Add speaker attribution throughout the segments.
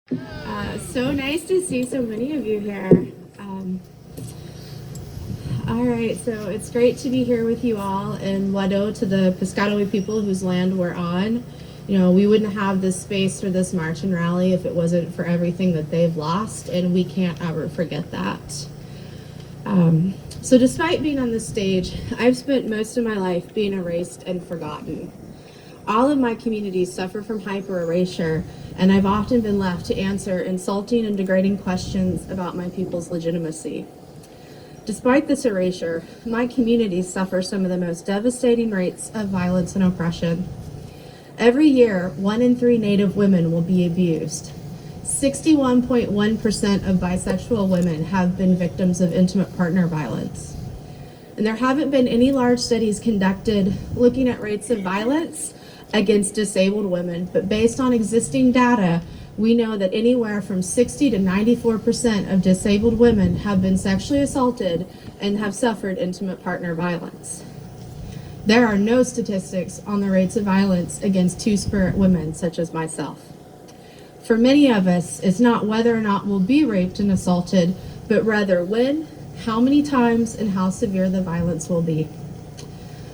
Speaker 1: So nice to see so many of you here. All right, so it's great to be here with you all, and Wado to the Piscataway people whose land we're on. You know, we wouldn't have this space for this march and rally if it wasn't for everything that they've lost, and we can't ever forget that. So despite being on this stage, I've spent most of my life being erased and forgotten. All of my communities suffer from hyper-erasure, and I've often been left to answer insulting and degrading questions about my people's legitimacy. Despite this erasure, my communities suffer some of the most devastating rates of violence and oppression. Every year, 1 in 3 Native women will be abused. 61.1% of bisexual women have been victims of intimate partner violence. And there haven't been any large studies conducted looking at rates of violence against disabled women, but based on existing data, we know that anywhere from 60 to 94% of disabled women have been sexually assaulted and have suffered intimate partner violence. There are no statistics on the rates of violence against two-spirit women such as myself. For many of us, it's not whether or not we'll be raped and assaulted, but rather when, how many times, and how severe the violence will be.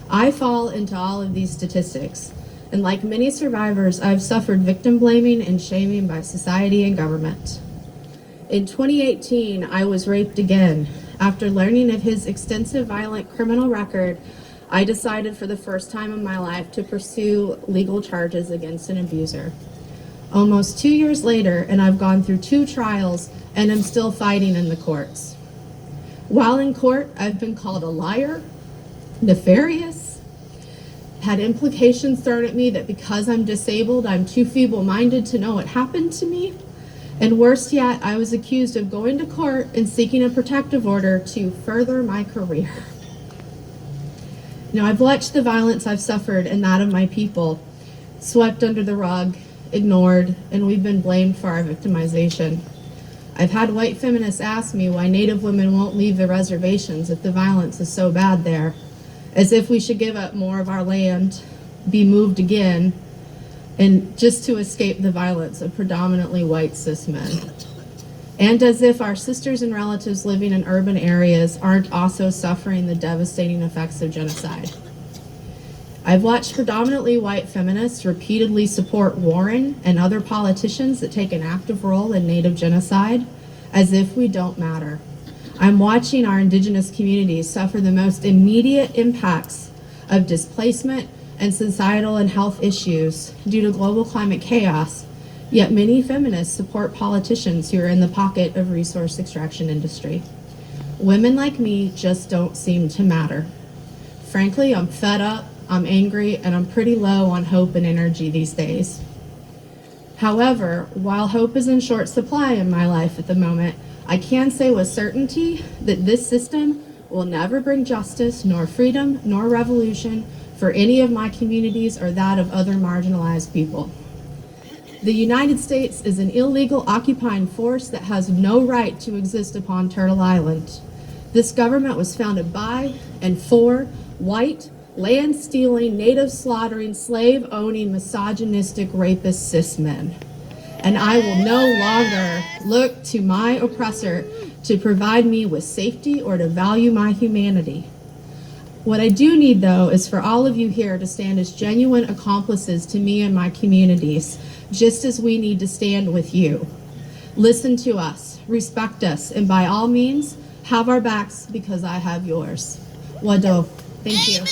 Speaker 1: I fall into all of these statistics. And like many survivors, I've suffered victim blaming and shaming by society and government. In 2018, I was raped again. After learning of his extensive violent criminal record, I decided for the first time in my life to pursue legal charges against an abuser. Almost 2 years later, and I've gone through 2 trials, and I'm still fighting in the courts. While in court, I've been called a liar, nefarious, had implications thrown at me that because I'm disabled, I'm too feeble-minded to know what happened to me. And worse yet, I was accused of going to court and seeking a protective order to further my career. Now, I've watched the violence I've suffered and that of my people swept under the rug, ignored, and we've been blamed for our victimization. I've had white feminists ask me why Native women won't leave the reservations if the violence is so bad there, as if we should give up more of our land, be moved again, and just to escape the violence of predominantly white cis men. And as if our sisters and relatives living in urban areas aren't also suffering the devastating effects of genocide. I've watched predominantly white feminists repeatedly support Warren and other politicians that take an active role in Native genocide, as if we don't matter. I'm watching our Indigenous communities suffer the most immediate impacts of displacement and societal and health issues due to global climate chaos, yet many feminists support politicians who are in the pocket of resource extraction industry. Women like me just don't seem to matter. Frankly, I'm fed up, I'm angry, and I'm pretty low on hope and energy these days. However, while hope is in short supply in my life at the moment, I can say with certainty that this system will never bring justice, nor freedom, nor revolution for any of my communities or that of other marginalized people. The United States is an illegal occupying force that has no right to exist upon Turtle Island. This government was founded by and for white, land-stealing, native slaughtering, slave-owning, misogynistic, rapist cis men. And I will no longer look to my oppressor to provide me with safety or to value my humanity. What I do need, though, is for all of you here to stand as genuine accomplices to me and my communities, just as we need to stand with you. Listen to us, respect us, and by all means, have our backs because I have yours. Wado. Thank you.